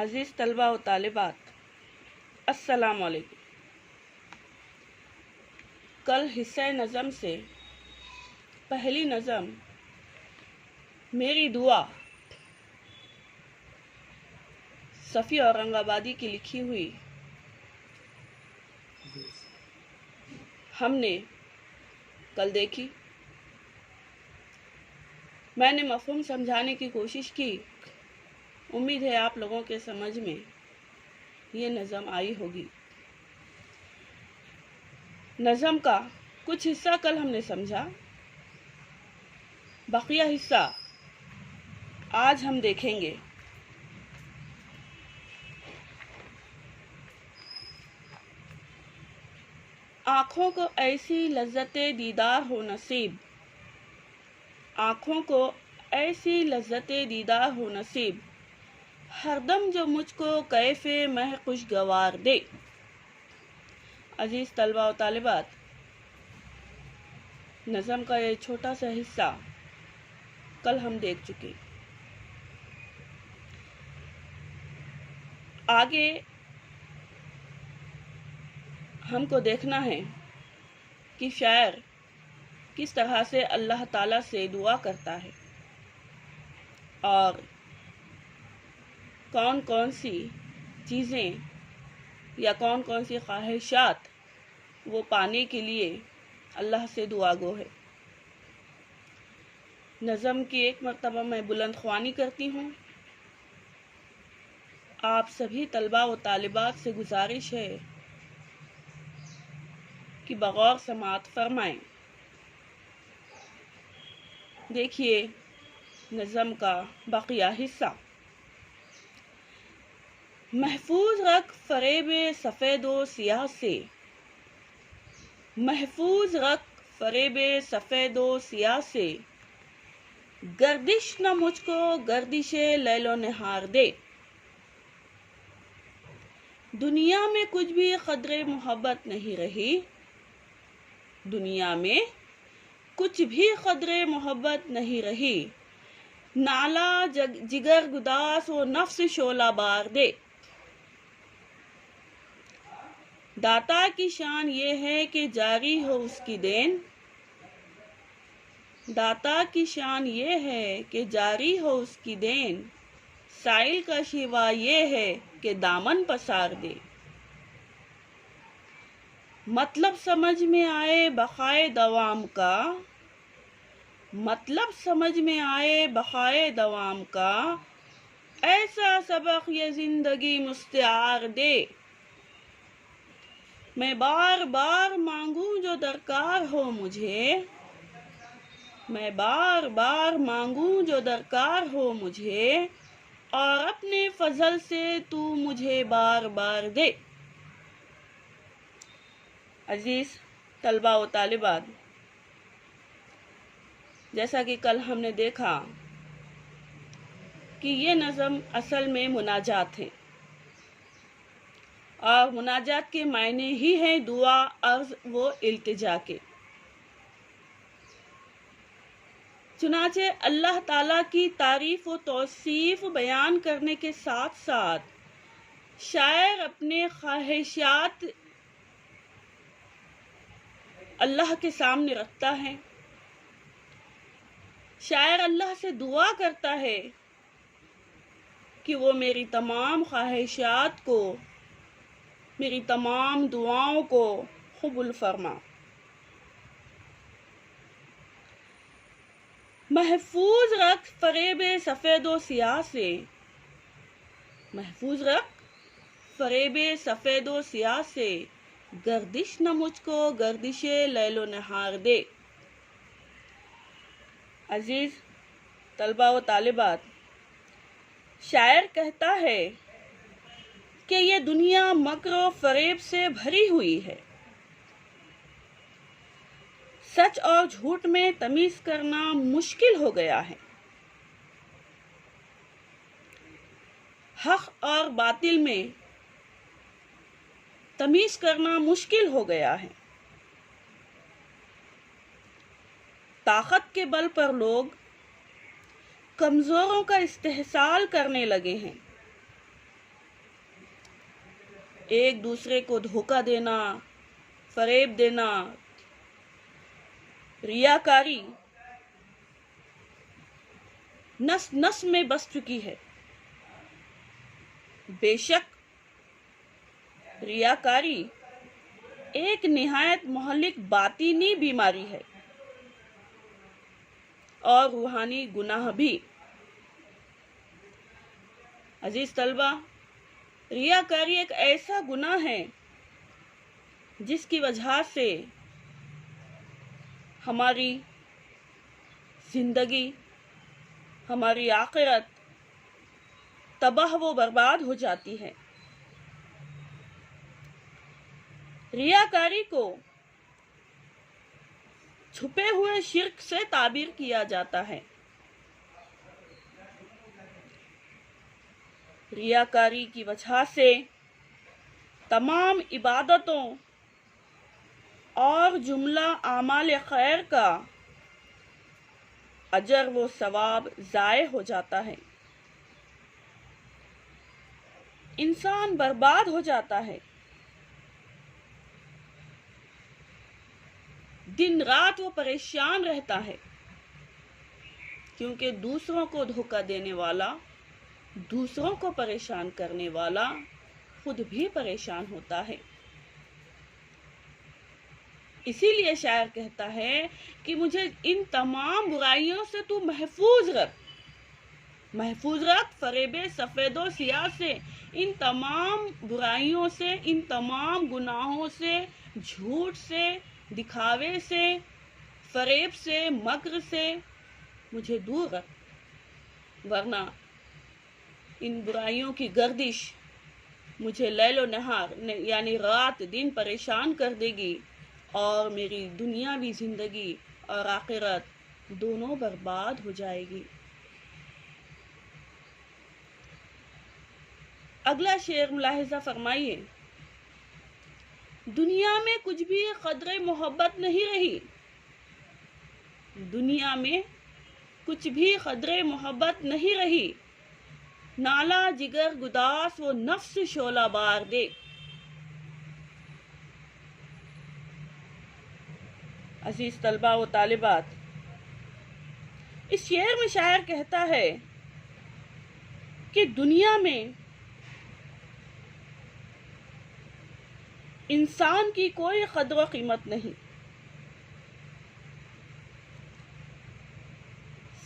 अज़ीज़ तलबा व तालिबात, अस्सलाम वालेकुम। कल हिस्सा नज़म से पहली नज़म मेरी दुआ सफ़ी औरंगाबादी की लिखी हुई हमने कल देखी। मैंने मफ़हूम समझाने की कोशिश की। उम्मीद है आप लोगों के समझ में ये नज़म आई होगी। नज़म का कुछ हिस्सा कल हमने समझा, बकिया हिस्सा आज हम देखेंगे। आँखों को ऐसी लज्जते दीदार हो नसीब, आँखों को ऐसी लज्जते दीदार हो नसीब, हरदम जो मुझको कैफ़े मह खुशगवार दे। अजीज़ तलबा व तालिबात, नज़म का ये छोटा सा हिस्सा कल हम देख चुके। आगे हमको देखना है कि शायर किस तरह से अल्लाह ताला से दुआ करता है और कौन कौन सी चीज़ें या कौन कौन सी ख्वाहिशात वो पाने के लिए अल्लाह से दुआ गो है। नज़म की एक मर्तबा मैं बुलंद ख्वानी करती हूँ। आप सभी तलबा व तालिबात से गुजारिश है कि बगौर समात फरमाएं। देखिए नज़म का बकिया हिस्सा। महफूज रख फरेबे सफ़ेदो सियाह से, महफूज रख फरेबे सफ़ेदो सियाह से, गर्दिश न मुझको गर्दिशे लैलो निहार दे। दुनिया में कुछ भी क़द्रे मोहब्बत नहीं रही, दुनिया में कुछ भी क़द्रे मोहब्बत नहीं रही, नाला जिगर गुदास व नफ्स शोला बार दे। दाता की शान ये है कि जारी हो उसकी देन, दाता की शान ये है कि जारी हो उसकी देन, साइल का शिवा ये है कि दामन पसार दे। मतलब समझ में आए बक़ाए दवाम का, मतलब समझ में आए बक़ाए दवाम का, ऐसा सबक ये जिंदगी मुस्तार दे। मैं बार बार मांगूं जो दरकार हो मुझे, मैं बार बार मांगूं जो दरकार हो मुझे, और अपने फजल से तू मुझे बार बार दे। अजीज तलबा व तालिबात, जैसा कि कल हमने देखा कि ये नज़म असल में मुनाजात है और मुनाजात के मायने ही हैं दुआ, अर्ज़ व इल्तिजा के। चुनाचे अल्लाह ताला की तारीफ व तौसीफ बयान करने के साथ साथ शायर अपने ख्वाहिशात अल्लाह के सामने रखता है। शायर अल्लाह से दुआ करता है कि वो मेरी तमाम ख्वाहिशात को, मेरी तमाम दुआओं को कबूल फरमा। महफूज रख फरेबे सफ़ेदो सियाह से, महफूज रख फरेबे सफ़ेदो सियाह से, गर्दिश न मुझको गर्दिशे लैलो नहार दे। अजीज तलबा व तालिबात, शायर कहता है कि ये दुनिया मक्र व फरेब से भरी हुई है। सच और झूठ में तमीज करना मुश्किल हो गया है, हक और बातिल में तमीज करना मुश्किल हो गया है। ताकत के बल पर लोग कमजोरों का इस्तेहसाल करने लगे हैं। एक दूसरे को धोखा देना, फरेब देना, रियाकारी नस नस में बस चुकी है। बेशक रियाकारी एक निहायत मोहल्लिक बातिनी बीमारी है और रूहानी गुनाह भी। अजीज तलबा, रियाकारी एक ऐसा गुनाह है जिसकी वजह से हमारी जिंदगी, हमारी आखिरत तबाह व बर्बाद हो जाती है। रियाकारी को छुपे हुए शिर्क से ताबीर किया जाता है। रियाकारी की वजह से तमाम इबादतों और जुमला आमाल खैर का अजर व सवाब ज़ाय हो जाता है। इंसान बर्बाद हो जाता है। दिन रात वो परेशान रहता है, क्योंकि दूसरों को धोखा देने वाला, दूसरों को परेशान करने वाला खुद भी परेशान होता है। इसीलिए शायर कहता है कि मुझे इन तमाम बुराइयों से तू महफूज रख, फरेबे सफेदो सियाह से, इन तमाम बुराइयों से, इन तमाम गुनाहों से, झूठ से, दिखावे से, फरेब से, मक्र से मुझे दूर रख, वरना इन बुराइयों की गर्दिश मुझे लैलो नहार यानी रात दिन परेशान कर देगी और मेरी दुनियावी जिंदगी और आखिरत दोनों बर्बाद हो जाएगी। अगला शेर मुलाहिजा फरमाइए। दुनिया में कुछ भी कदरे मोहब्बत नहीं रही, दुनिया में कुछ भी कदरे मोहब्बत नहीं रही, नाला जिगर गुदास वो नफ्स शोला बार दे। अजीज तलबा व तालिबात, इस शेर में शायर कहता है कि दुनिया में इंसान की कोई कदर कीमत नहीं।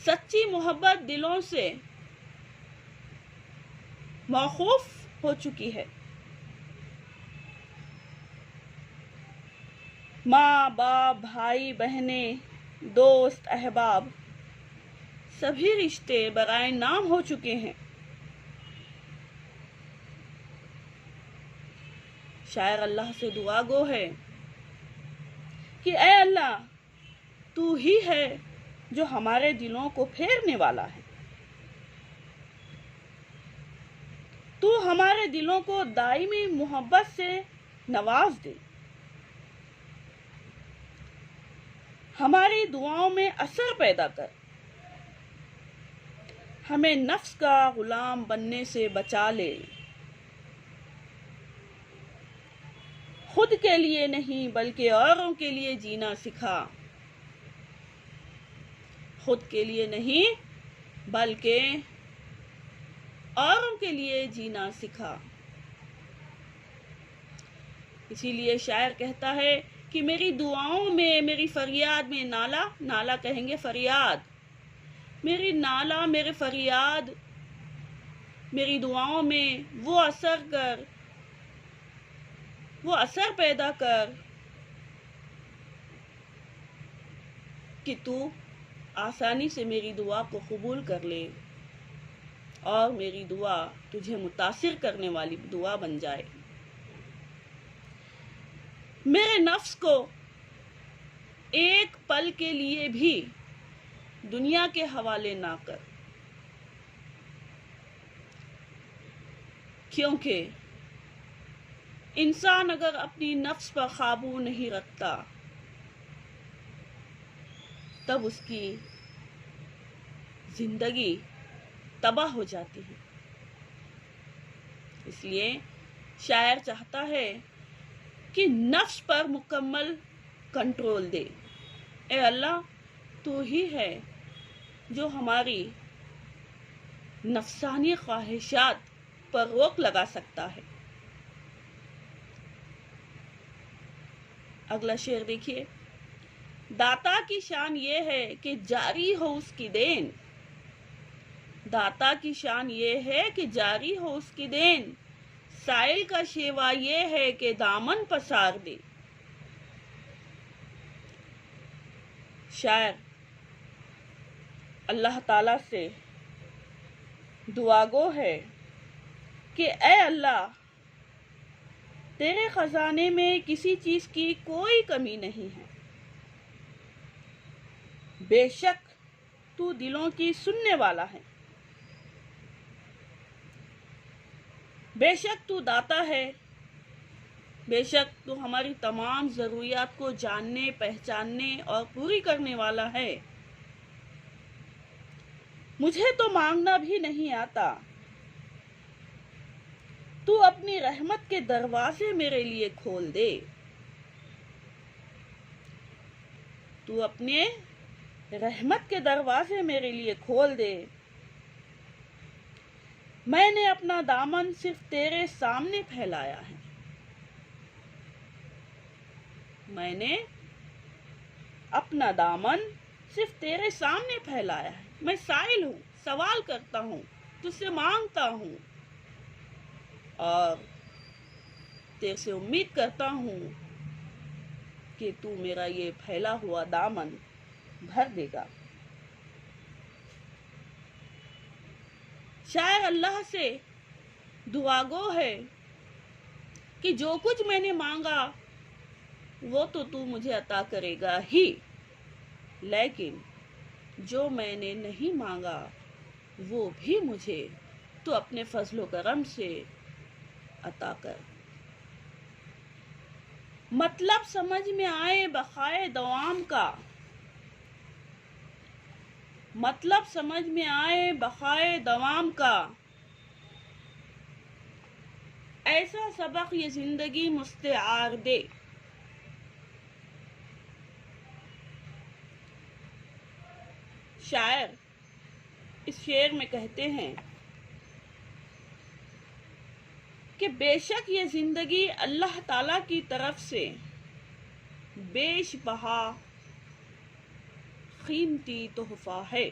सच्ची मोहब्बत दिलों से मौकूफ हो चुकी है। माँ बाप, भाई बहने, दोस्त, अहबाब सभी रिश्ते बराए नाम हो चुके हैं। शायर अल्लाह से दुआ गो है कि ऐ अल्लाह, तू ही है जो हमारे दिलों को फेरने वाला है। तू हमारे दिलों को दायमी मोहब्बत से नवाज दे, हमारी दुआओं में असर पैदा कर, हमें नफ्स का गुलाम बनने से बचा ले। खुद के लिए नहीं बल्कि औरों के लिए जीना सिखा, खुद के लिए नहीं बल्कि औरों के लिए जीना सिखा। इसीलिए शायर कहता है कि मेरी दुआओं में, मेरी फरियाद में, नाला नाला कहेंगे फरियाद, मेरी नाला, मेरे फरियाद, मेरी दुआओं में वो असर पैदा कर कि तू आसानी से मेरी दुआ को कबूल कर ले और मेरी दुआ तुझे मुतासिर करने वाली दुआ बन जाए। मेरे नफ्स को एक पल के लिए भी दुनिया के हवाले ना कर, क्योंकि इंसान अगर अपनी नफ्स पर काबू नहीं रखता तब उसकी जिंदगी तबाह हो जाती है। इसलिए शायर चाहता है कि नफ्स पर मुकम्मल कंट्रोल दे। ए अल्लाह, तू ही है जो हमारी नफसानी ख्वाहिशात पर रोक लगा सकता है। अगला शेर देखिए। दाता की शान ये है कि जारी हो उसकी देन। दाता की शान ये है कि जारी हो उसकी देन। साइल का शेवा ये है कि दामन पसार दे। शायर अल्लाह ताला से दुआगो है कि ए अल्लाह, तेरे खजाने में किसी चीज की कोई कमी नहीं है। बेशक तू दिलों की सुनने वाला है। बेशक तू दाता है। बेशक तू हमारी तमाम जरूरियात को जानने, पहचानने और पूरी करने वाला है। मुझे तो मांगना भी नहीं आता। तू अपनी रहमत के दरवाजे मेरे लिए खोल दे। तू अपने रहमत के दरवाजे मेरे लिए खोल दे। मैंने अपना दामन सिर्फ तेरे सामने फैलाया है। मैंने अपना दामन सिर्फ तेरे सामने फैलाया है। मैं साइल हूँ, सवाल करता हूँ, तुझसे मांगता हूँ और तेरे से उम्मीद करता हूँ कि तू मेरा ये फैला हुआ दामन भर देगा। शायर अल्लाह से दुआगो है कि जो कुछ मैंने मांगा वो तो तू मुझे अता करेगा ही, लेकिन जो मैंने नहीं मांगा वो भी मुझे तू अपने फजलो करम से अता कर। मतलब समझ में आए बखाए दवाम का। मतलब समझ में आए बखाए दवाम का। ऐसा सबक ये जिंदगी मुस्तेआर दे। शायर इस शेर में कहते हैं कि बेशक ये जिंदगी अल्लाह ताला की तरफ से बेश बहा कीमती तोहफा है।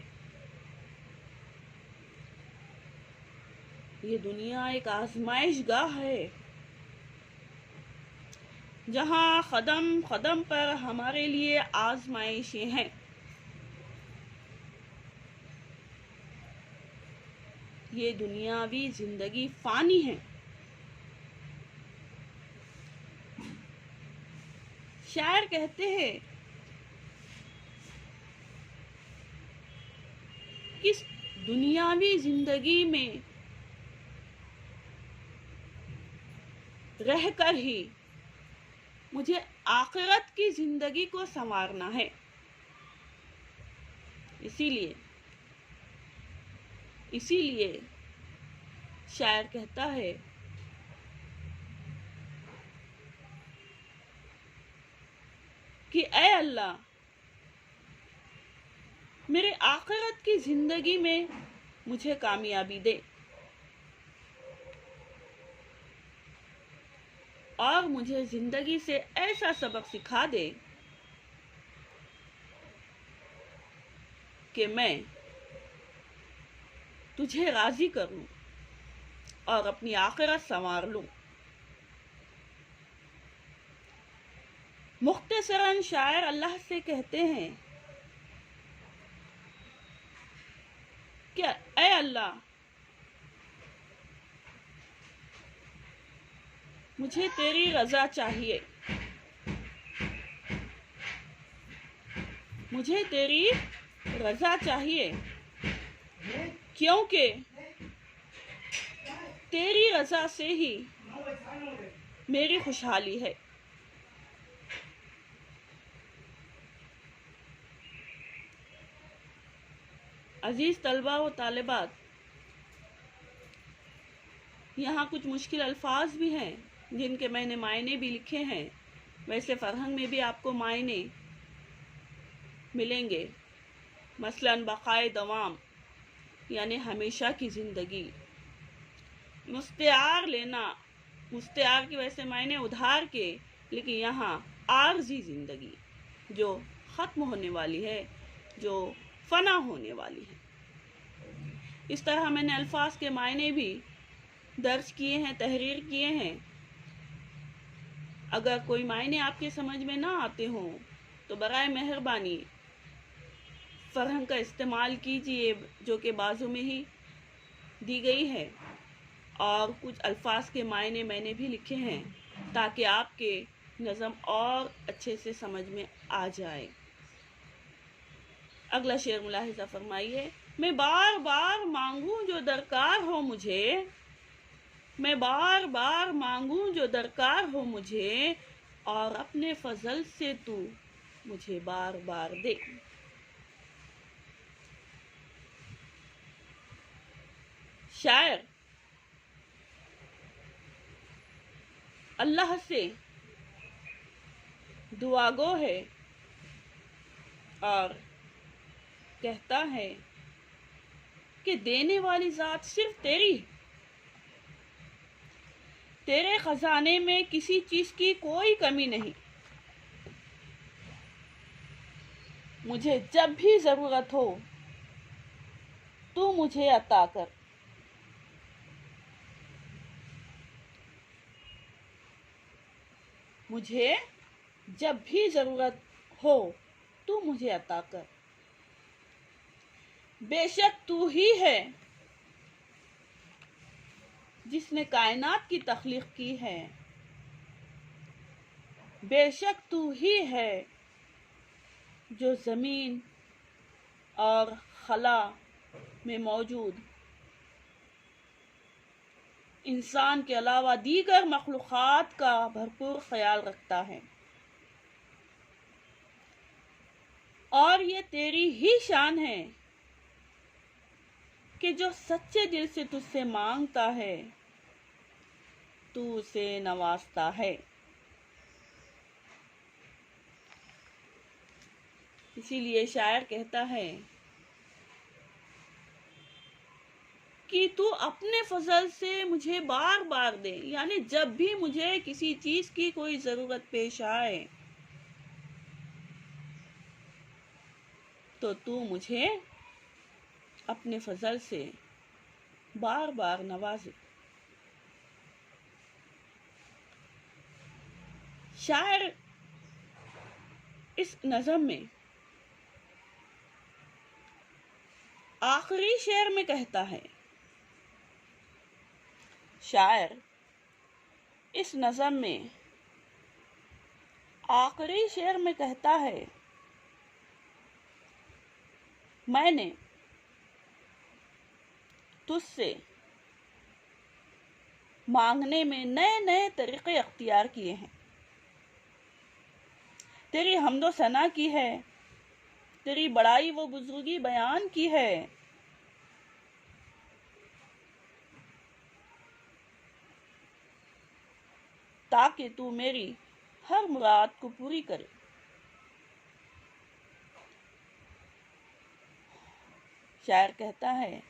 ये दुनिया एक आजमाइश गाह है जहां कदम कदम पर हमारे लिए आजमाइशें हैं। ये दुनियावी जिंदगी फानी है। शायर कहते हैं कि इस दुनियावी जिंदगी में रहकर ही मुझे आखिरत की जिंदगी को संवारना है। इसीलिए शायर कहता है कि ऐ अल्लाह, मेरे आखिरत की जिंदगी में मुझे कामयाबी दे और मुझे जिंदगी से ऐसा सबक सिखा दे कि मैं तुझे राजी करूं और अपनी आखिरत संवार लूं। मुख्तसरन शायर अल्लाह से कहते हैं कि ऐ अल्लाह, मुझे तेरी रजा चाहिए। मुझे तेरी रजा चाहिए क्योंकि तेरी रजा से ही मेरी खुशहाली है। अजीज तलबा व तालिबात, यहाँ कुछ मुश्किल अल्फाज भी हैं जिनके मैंने मायने भी लिखे हैं। वैसे फरहंग में भी आपको मायने मिलेंगे। मसलन बक़ाए दवाम यानी हमेशा की ज़िंदगी। मुस्तार लेना, मुस्तार की वैसे मायने उधार के, लेकिन यहाँ आर्जी ज़िंदगी जो ख़त्म होने वाली है, जो फ़ना होने वाली है। इस तरह मैंने अल्फाज के मायने भी दर्ज किए हैं, तहरीर किए हैं। अगर कोई मायने आपके समझ में ना आते हों तो बराए मेहरबानी फरहंग का इस्तेमाल कीजिए जो कि बाजू में ही दी गई है, और कुछ अल्फाज के मायने मैंने भी लिखे हैं ताकि आपके नज़म और अच्छे से समझ में आ जाए। अगला शेर मुलाहिज़ा फरमाइए। मैं बार बार मांगूं जो दरकार हो मुझे, मैं बार बार मांगूं जो दरकार हो मुझे, और अपने फजल से तू मुझे बार बार दे। शायर अल्लाह से दुआगो है और कहता है कि देने वाली ज़ात सिर्फ तेरी है। तेरे खजाने में किसी चीज की कोई कमी नहीं। मुझे जब भी जरूरत हो तू मुझे अता कर। मुझे जब भी जरूरत हो तू मुझे अता कर। बेशक तू ही है जिसने कायनात की तख्लीक की है। बेशक तू ही है जो ज़मीन और खला में मौजूद इंसान के अलावा दीगर मखलूक़ात का भरपूर ख्याल रखता है। और ये तेरी ही शान है कि जो सच्चे दिल से तुझसे मांगता है तू उसे नवाजता है। इसीलिए शायर कहता है कि तू अपने फजल से मुझे बार बार दे, यानी जब भी मुझे किसी चीज की कोई जरूरत पेश आए तो तू मुझे अपने फजल से बार बार नवाजे। शायर इस नज़म में आखिरी शेर में कहता है, शायर इस नज़म में आखिरी शेर में कहता है, मैंने तुझसे मांगने में नए नए तरीके अख्तियार किए हैं। तेरी हम्दो सना की है, तेरी बड़ाई व बुजुर्गी बयान की है। ताकि तू मेरी हर मुराद को पूरी करे। शायर कहता है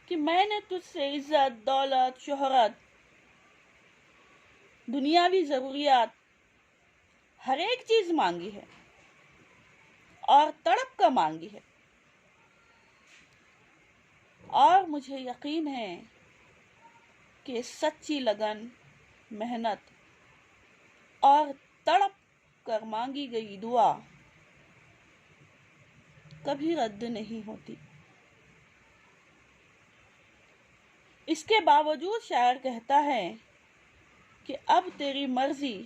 कि मैंने तुझसे इज्जत, दौलत, शोहरत, दुनियावी जरूरियात हर एक चीज मांगी है और तड़प कर मांगी है, और मुझे यकीन है कि सच्ची लगन, मेहनत और तड़प कर मांगी गई दुआ कभी रद्द नहीं होती। इसके बावजूद शायर कहता है कि अब तेरी मर्जी,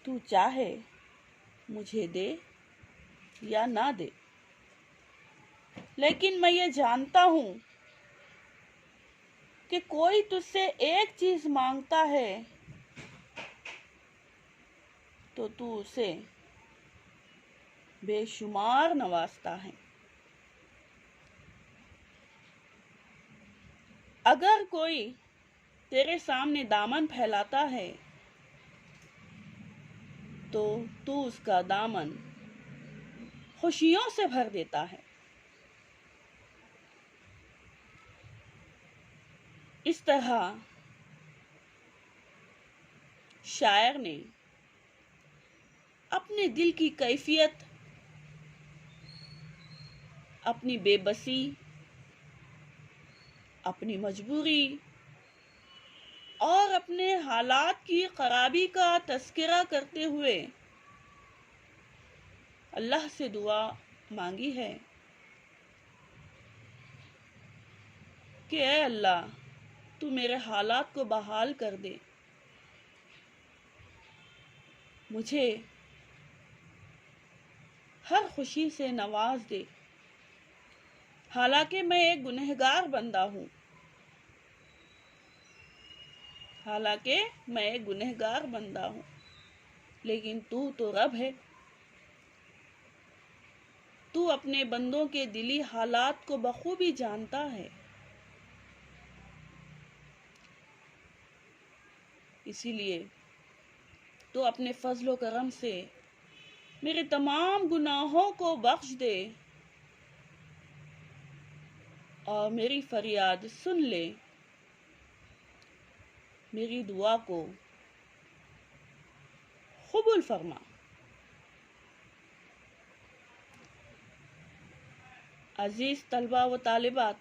तू चाहे मुझे दे या ना दे, लेकिन मैं ये जानता हूं कि कोई तुझसे एक चीज मांगता है तो तू उसे बेशुमार नवाजता है। अगर कोई तेरे सामने दामन फैलाता है तो तू उसका दामन खुशियों से भर देता है। इस तरह शायर ने अपने दिल की कैफियत, अपनी बेबसी, अपनी मजबूरी और अपने हालात की खराबी का तस्करा करते हुए अल्लाह से दुआ मांगी है कि ऐ अल्लाह, तू मेरे हालात को बहाल कर दे, मुझे हर खुशी से नवाज दे। हालांकि मैं एक गुनहगार बंदा हूँ, लेकिन तू तो रब है। तू अपने बंदों के दिली हालात को बखूबी जानता है। इसीलिए तू अपने फजलो करम से मेरे तमाम गुनाहों को बख्श दे और मेरी फरियाद सुन ले, मेरी दुआ को कबूल फरमा। अजीज तलबा व तालिबात,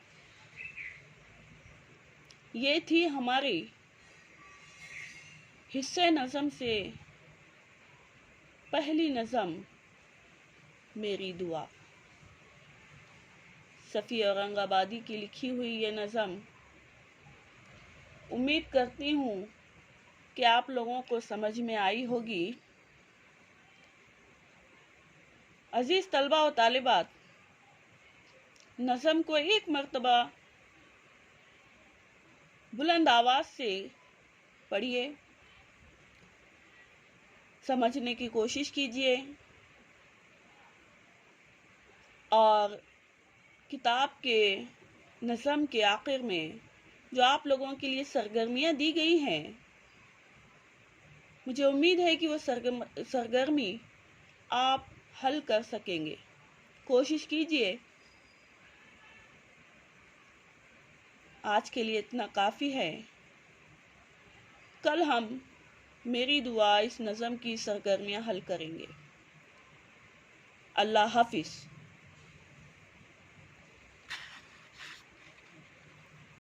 ये थी हमारी हिस्से नज़म से पहली नज़म मेरी दुआ। सफ़ी औरंगाबादी की लिखी हुई ये नज़म, उम्मीद करती हूँ कि आप लोगों को समझ में आई होगी। अजीज तलबा व तालिबात, नज़म को एक मर्तबा बुलंद आवाज से पढ़िए, समझने की कोशिश कीजिए और किताब के नज़म के आखिर में जो आप लोगों के लिए सरगर्मियाँ दी गई हैं, मुझे उम्मीद है कि वो सरगर्मी आप हल कर सकेंगे। कोशिश कीजिए। आज के लिए इतना काफ़ी है। कल हम मेरी दुआ इस नज़म की सरगर्मियाँ हल करेंगे। अल्लाह हाफिज़।